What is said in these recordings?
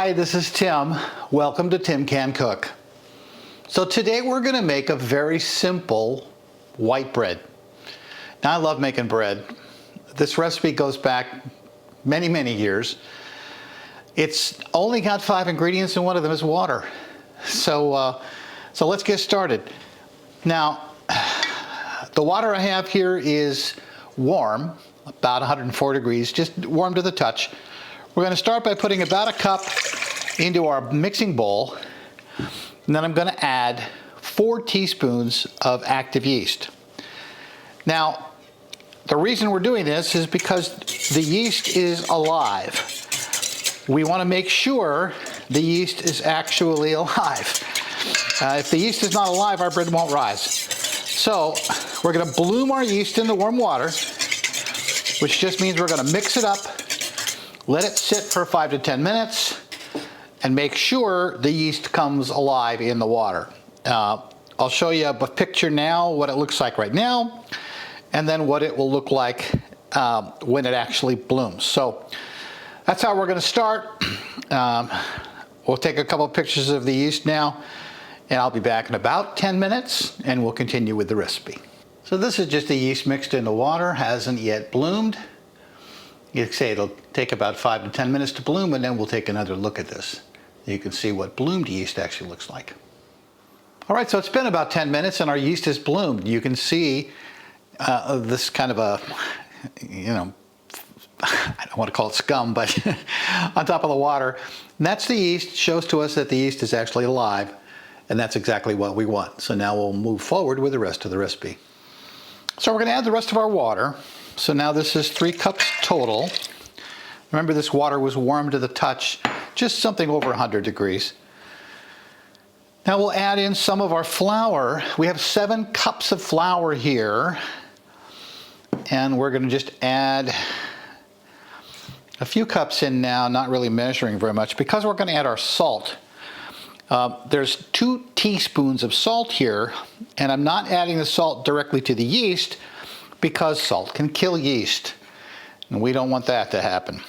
Hi, this is Tim. Welcome to Tim Can Cook. So today we're going to make a very simple white bread. Now I love making bread. This recipe goes back many, many years. It's only got 5 ingredients and one of them is water. So let's get started. Now, the water I have here is warm, about 104 degrees, just warm to the touch. We're going to start by putting about a cup into our mixing bowl, and then I'm going to add 4 teaspoons of active yeast. Now, the reason we're doing this is because the yeast is alive. We want to make sure the yeast is actually alive. If the yeast is not alive, our bread won't rise. So we're going to bloom our yeast in the warm water, which just means we're going to mix it up, let it sit for 5 to 10 minutes, and make sure the yeast comes alive in the water. I'll show you a picture now, what it looks like right now, and then what it will look like when it actually blooms. So that's how we're going to start. We'll take a couple of pictures of the yeast now, and I'll be back in about 10 minutes, and we'll continue with the recipe. So this is just the yeast mixed in the water, hasn't yet bloomed. You can say it'll take about 5 to 10 minutes to bloom, and then we'll take another look at this. You can see what bloomed yeast actually looks like. All right, so it's been about 10 minutes and our yeast has bloomed. You can see this kind of a, I don't want to call it scum, but on top of the water. And that's the yeast, shows to us that the yeast is actually alive, and that's exactly what we want. So now we'll move forward with the rest of the recipe. So we're going to add the rest of our water. So now this is 3 cups total. Remember, this water was warm to the touch, just something over 100 degrees. Now we'll add in some of our flour. We have 7 cups of flour here, and we're going to just add a few cups in now, not really measuring very much, because we're going to add our salt. There's 2 teaspoons of salt here, and I'm not adding the salt directly to the yeast because salt can kill yeast, and we don't want that to happen.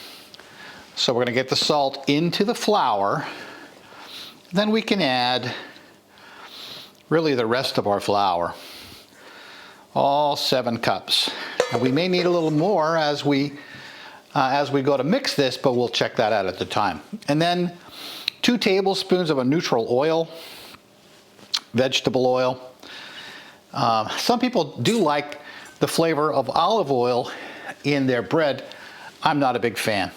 So we're going to get the salt into the flour. Then we can add really the rest of our flour, all 7 cups. And we may need a little more as we go to mix this, but we'll check that out at the time. And then 2 tablespoons of a neutral oil, vegetable oil. Some people do like the flavor of olive oil in their bread. I'm not a big fan.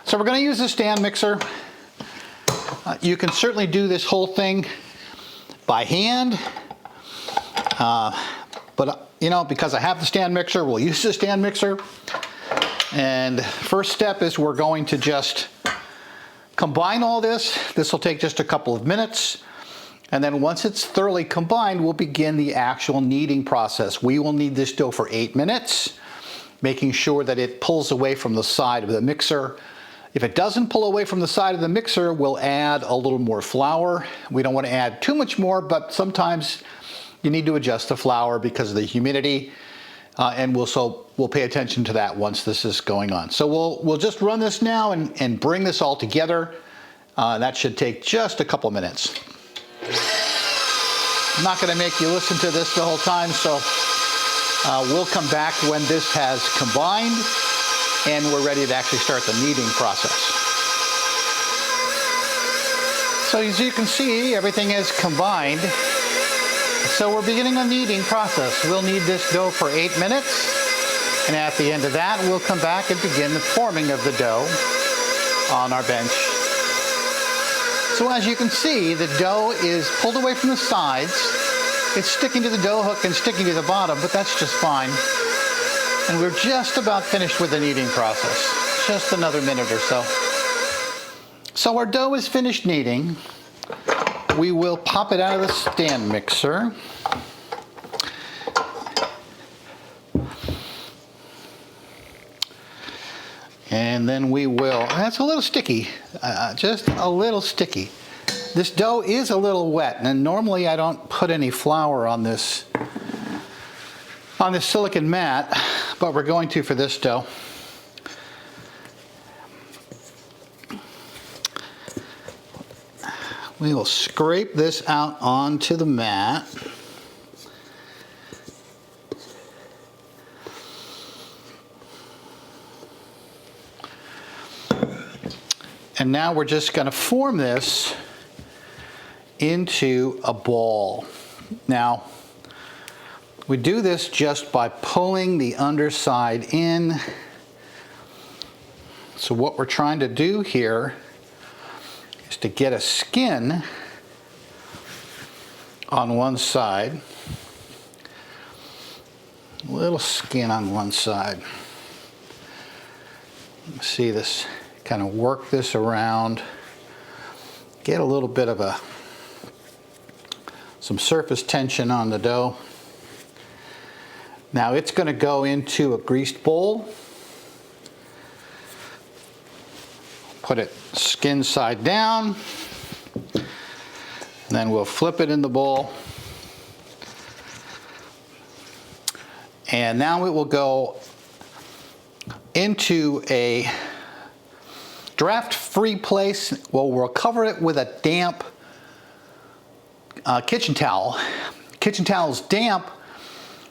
So we're going to use a stand mixer. You can certainly do this whole thing by hand, but because I have the stand mixer, we'll use the stand mixer. And first step is we're going to just combine all this. This will take just a couple of minutes. And then once it's thoroughly combined, we'll begin the actual kneading process. We will knead this dough for 8 minutes, making sure that it pulls away from the side of the mixer. If it doesn't pull away from the side of the mixer, we'll add a little more flour. We don't want to add too much more, but sometimes you need to adjust the flour because of the humidity. And we'll pay attention to that once this is going on. So we'll just run this now and bring this all together. That should take just a couple minutes. I'm not going to make you listen to this the whole time, so we'll come back when this has combined and we're ready to actually start the kneading process. So as you can see, everything is combined. So we're beginning a kneading process. We'll knead this dough for 8 minutes, and at the end of that, we'll come back and begin the forming of the dough on our bench. So as you can see, the dough is pulled away from the sides. It's sticking to the dough hook and sticking to the bottom, but that's just fine. And we're just about finished with the kneading process. Just another minute or so. So our dough is finished kneading. We will pop it out of the stand mixer. And then we will, that's a little sticky, just a little sticky. This dough is a little wet, and normally I don't put any flour on this silicone mat, but we're going to for this dough. We will scrape this out onto the mat. And now we're just going to form this into a ball. Now, we do this just by pulling the underside in. So what we're trying to do here is to get a skin on one side, a little skin on one side. See this, kind of work this around, get a little bit of some surface tension on the dough. Now it's going to go into a greased bowl. Put it skin side down, and then we'll flip it in the bowl. And now it will go into a draft-free place. Well, we'll cover it with a damp kitchen towel. Kitchen towel is damp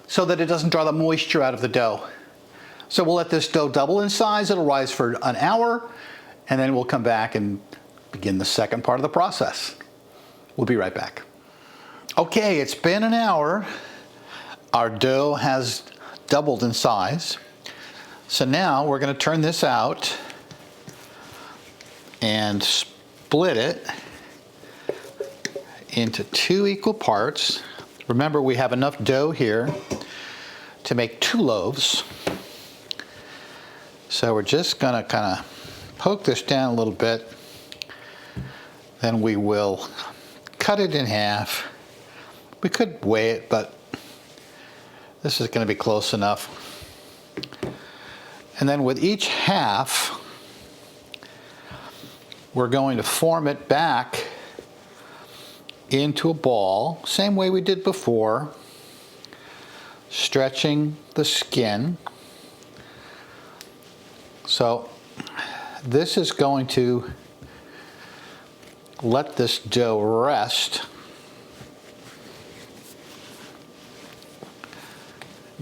so that it doesn't draw the moisture out of the dough. So we'll let this dough double in size. It'll rise for an hour, and then we'll come back and begin the second part of the process. We'll be right back. Okay, it's been an hour. Our dough has doubled in size. So now we're going to turn this out and split it into 2 equal parts. Remember, we have enough dough here to make 2 loaves. So we're just going to kind of poke this down a little bit. Then we will cut it in half. We could weigh it, but this is going to be close enough. And then with each half, we're going to form it back into a ball, same way we did before, stretching the skin. So this is going to let this dough rest.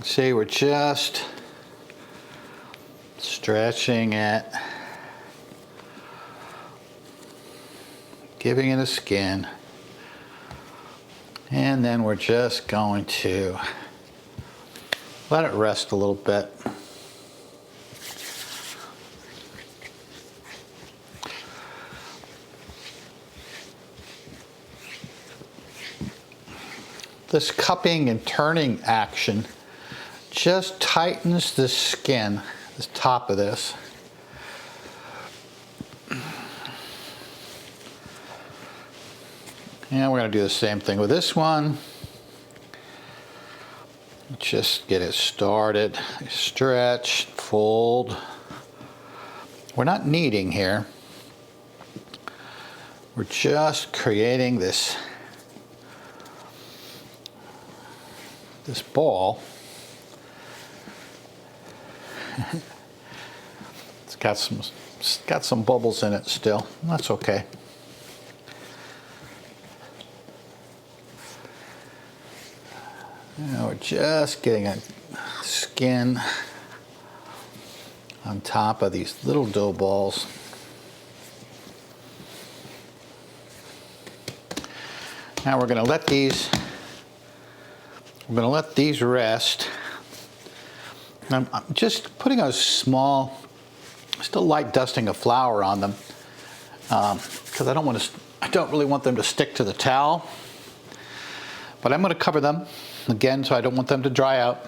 See, we're just stretching it, giving it a skin, and then we're just going to let it rest a little bit. This cupping and turning action just tightens the skin, the top of this. And we're going to do the same thing with this one. Just get it started. Stretch, fold. We're not kneading here. We're just creating this ball. It's got some bubbles in it still. That's okay. Now we're just getting a skin on top of these little dough balls. Now we're going to let these rest. I'm just putting a small, just a light dusting of flour on them because I don't really want them to stick to the towel. But I'm going to cover them again, so I don't want them to dry out.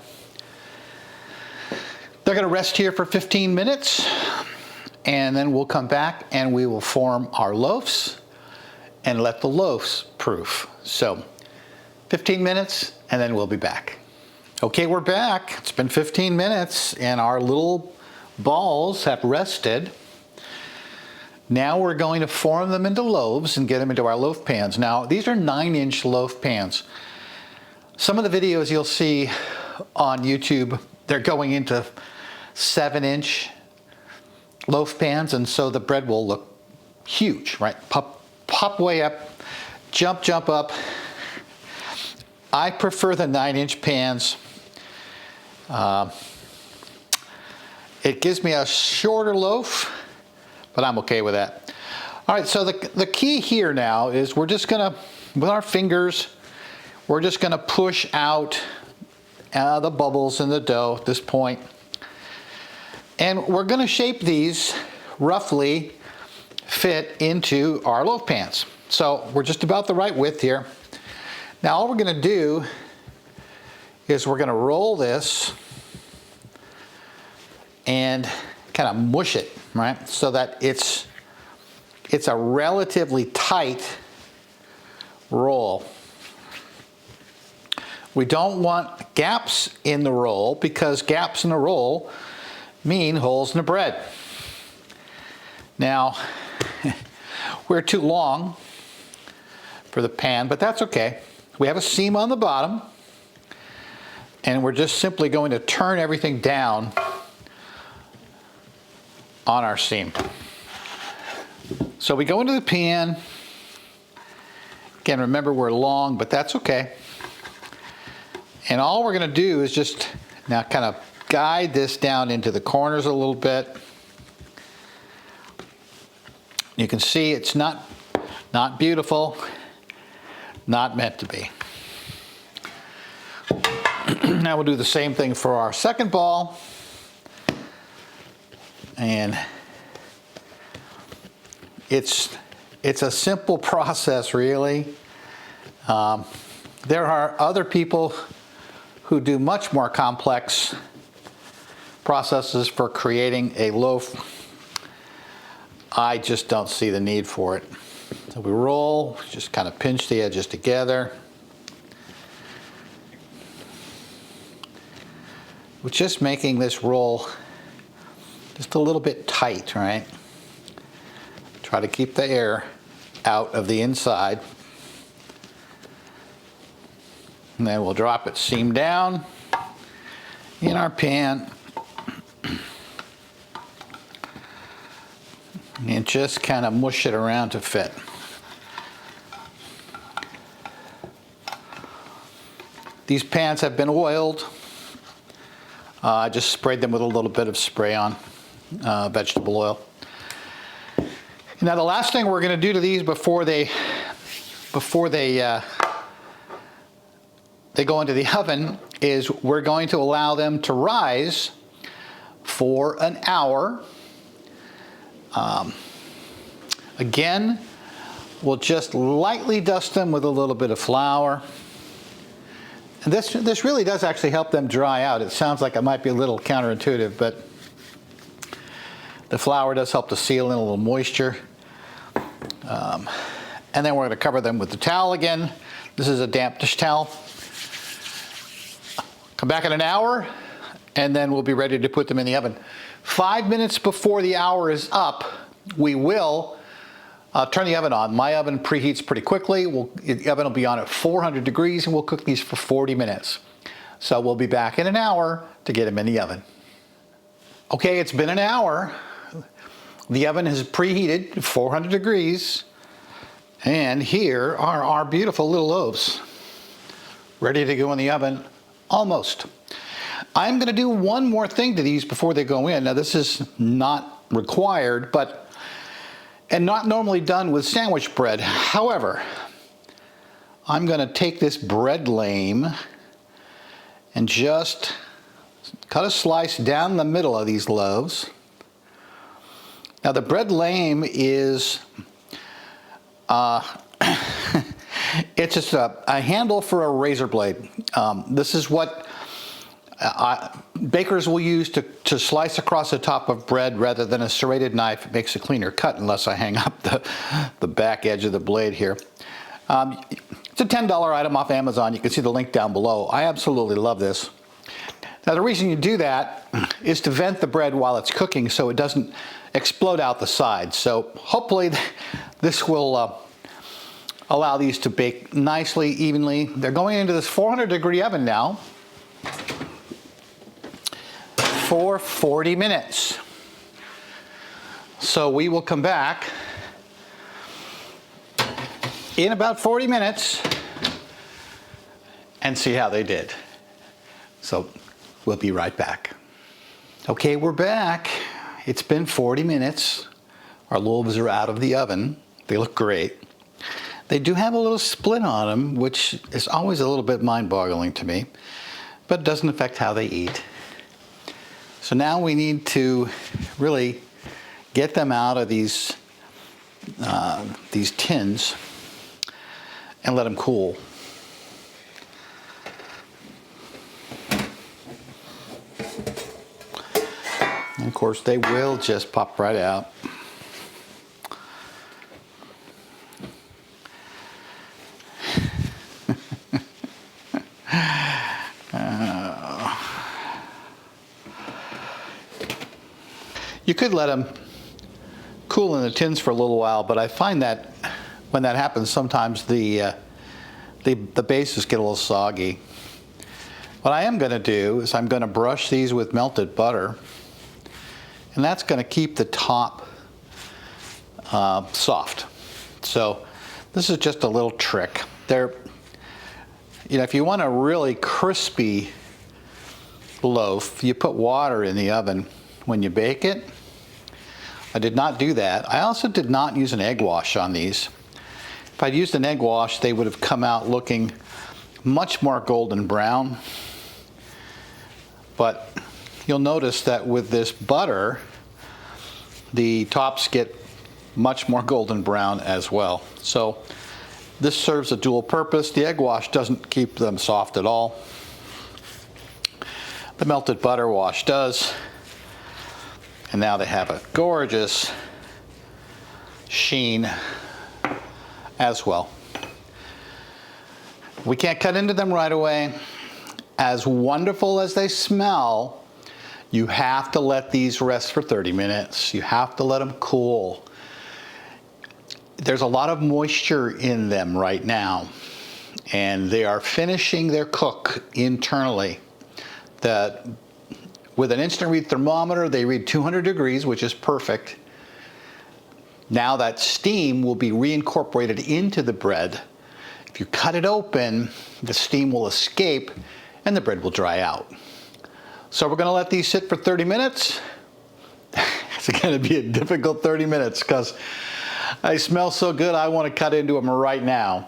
They're going to rest here for 15 minutes, and then we'll come back and we will form our loaves and let the loaves proof. So 15 minutes, and then we'll be back. Okay, we're back. It's been 15 minutes, and our little balls have rested. Now we're going to form them into loaves and get them into our loaf pans. Now, these are 9-inch loaf pans. Some of the videos you'll see on YouTube, they're going into 7-inch loaf pans, and so the bread will look huge, right? pop way up, jump up. I prefer the 9-inch pans. It gives me a shorter loaf, but I'm okay with that. All right, so the key here now is we're just gonna, with our fingers, we're just gonna push out the bubbles in the dough at this point. And we're gonna shape these roughly fit into our loaf pans. So we're just about the right width here. Now all we're gonna do is we're gonna roll this and kind of mush it, right? So that it's a relatively tight roll. We don't want gaps in the roll because gaps in the roll mean holes in the bread. Now, we're too long for the pan, but that's okay. We have a seam on the bottom, and we're just simply going to turn everything down on our seam. So we go into the pan. Again, remember we're long, but that's okay. And all we're going to do is just now kind of guide this down into the corners a little bit. You can see it's not beautiful, not meant to be. Now we'll do the same thing for our second ball. And it's a simple process, really. There are other people who do much more complex processes for creating a loaf. I just don't see the need for it. So we roll, just kind of pinch the edges together. We're just making this roll just a little bit tight, right? Try to keep the air out of the inside. And then we'll drop it seam down in our pan. And just kind of mush it around to fit. These pans have been oiled. I just sprayed them with a little bit of spray-on vegetable oil. Now the last thing we're going to do to these before they go into the oven is we're going to allow them to rise for an hour. Again, we'll just lightly dust them with a little bit of flour. And this really does actually help them dry out. It sounds like it might be a little counterintuitive, but the flour does help to seal in a little moisture. And then we're going to cover them with the towel again. This is a damp dish towel. Come back in an hour, and then we'll be ready to put them in the oven. 5 minutes before the hour is up, we will turn the oven on. My oven preheats pretty quickly. The oven will be on at 400 degrees, and we'll cook these for 40 minutes. So we'll be back in an hour to get them in the oven. Okay, it's been an hour. The oven has preheated to 400 degrees. And here are our beautiful little loaves, ready to go in the oven, almost. I'm going to do one more thing to these before they go in. Now this is not required, and not normally done with sandwich bread. However, I'm going to take this bread lame and just cut a slice down the middle of these loaves. Now the bread lame is it's just a handle for a razor blade. This is what bakers will use to slice across the top of bread rather than a serrated knife. It makes a cleaner cut unless I hang up the back edge of the blade here. It's a $10 item off Amazon. You can see the link down below. I absolutely love this. Now the reason you do that is to vent the bread while it's cooking so it doesn't explode out the sides. So hopefully this will allow these to bake nicely, evenly. They're going into this 400-degree oven now for 40 minutes. So we will come back in about 40 minutes and see how they did. So we'll be right back. Okay, we're back. It's been 40 minutes. Our loaves are out of the oven. They look great. They do have a little split on them, which is always a little bit mind-boggling to me, but it doesn't affect how they eat. So now we need to really get them out of these tins and let them cool. And of course, they will just pop right out. You could let them cool in the tins for a little while, but I find that when that happens, sometimes the bases get a little soggy. What I am going to do is I'm going to brush these with melted butter, and that's going to keep the top soft. So this is just a little trick. If you want a really crispy loaf, you put water in the oven when you bake it. I did not do that. I also did not use an egg wash on these. If I'd used an egg wash, they would have come out looking much more golden brown. But you'll notice that with this butter, the tops get much more golden brown as well. So this serves a dual purpose. The egg wash doesn't keep them soft at all. The melted butter wash does. And now they have a gorgeous sheen as well. We can't cut into them right away. As wonderful as they smell, you have to let these rest for 30 minutes. You have to let them cool. There's a lot of moisture in them right now, and they are finishing their cook internally. With an instant read thermometer, they read 200 degrees, which is perfect. Now that steam will be reincorporated into the bread. If you cut it open, the steam will escape and the bread will dry out. So we're going to let these sit for 30 minutes. It's going to be a difficult 30 minutes because they smell so good I want to cut into them right now.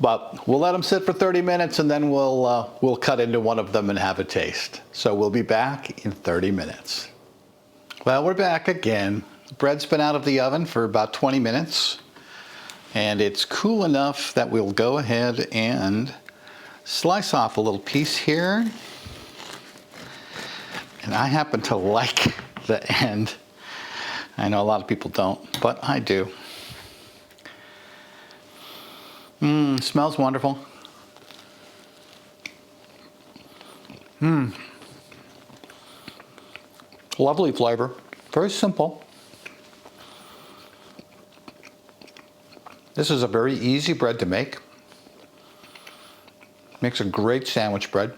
But we'll let them sit for 30 minutes and then we'll cut into one of them and have a taste. So we'll be back in 30 minutes. Well, we're back again. The bread's been out of the oven for about 20 minutes. And it's cool enough that we'll go ahead and slice off a little piece here. And I happen to like the end. I know a lot of people don't, but I do. Smells wonderful. Lovely flavor. Very simple. This is a very easy bread to make. Makes a great sandwich bread.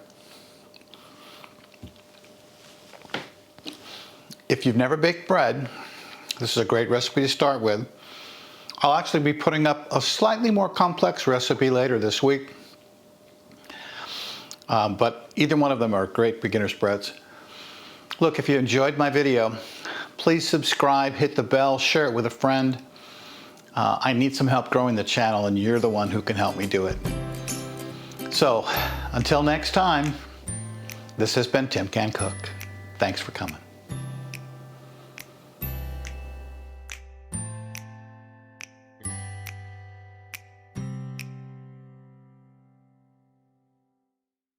If you've never baked bread, this is a great recipe to start with. I'll actually be putting up a slightly more complex recipe later this week. But either one of them are great beginner's breads. Look, if you enjoyed my video, please subscribe, hit the bell, share it with a friend. I need some help growing the channel, and you're the one who can help me do it. So, until next time, this has been Tim Can Cook. Thanks for coming.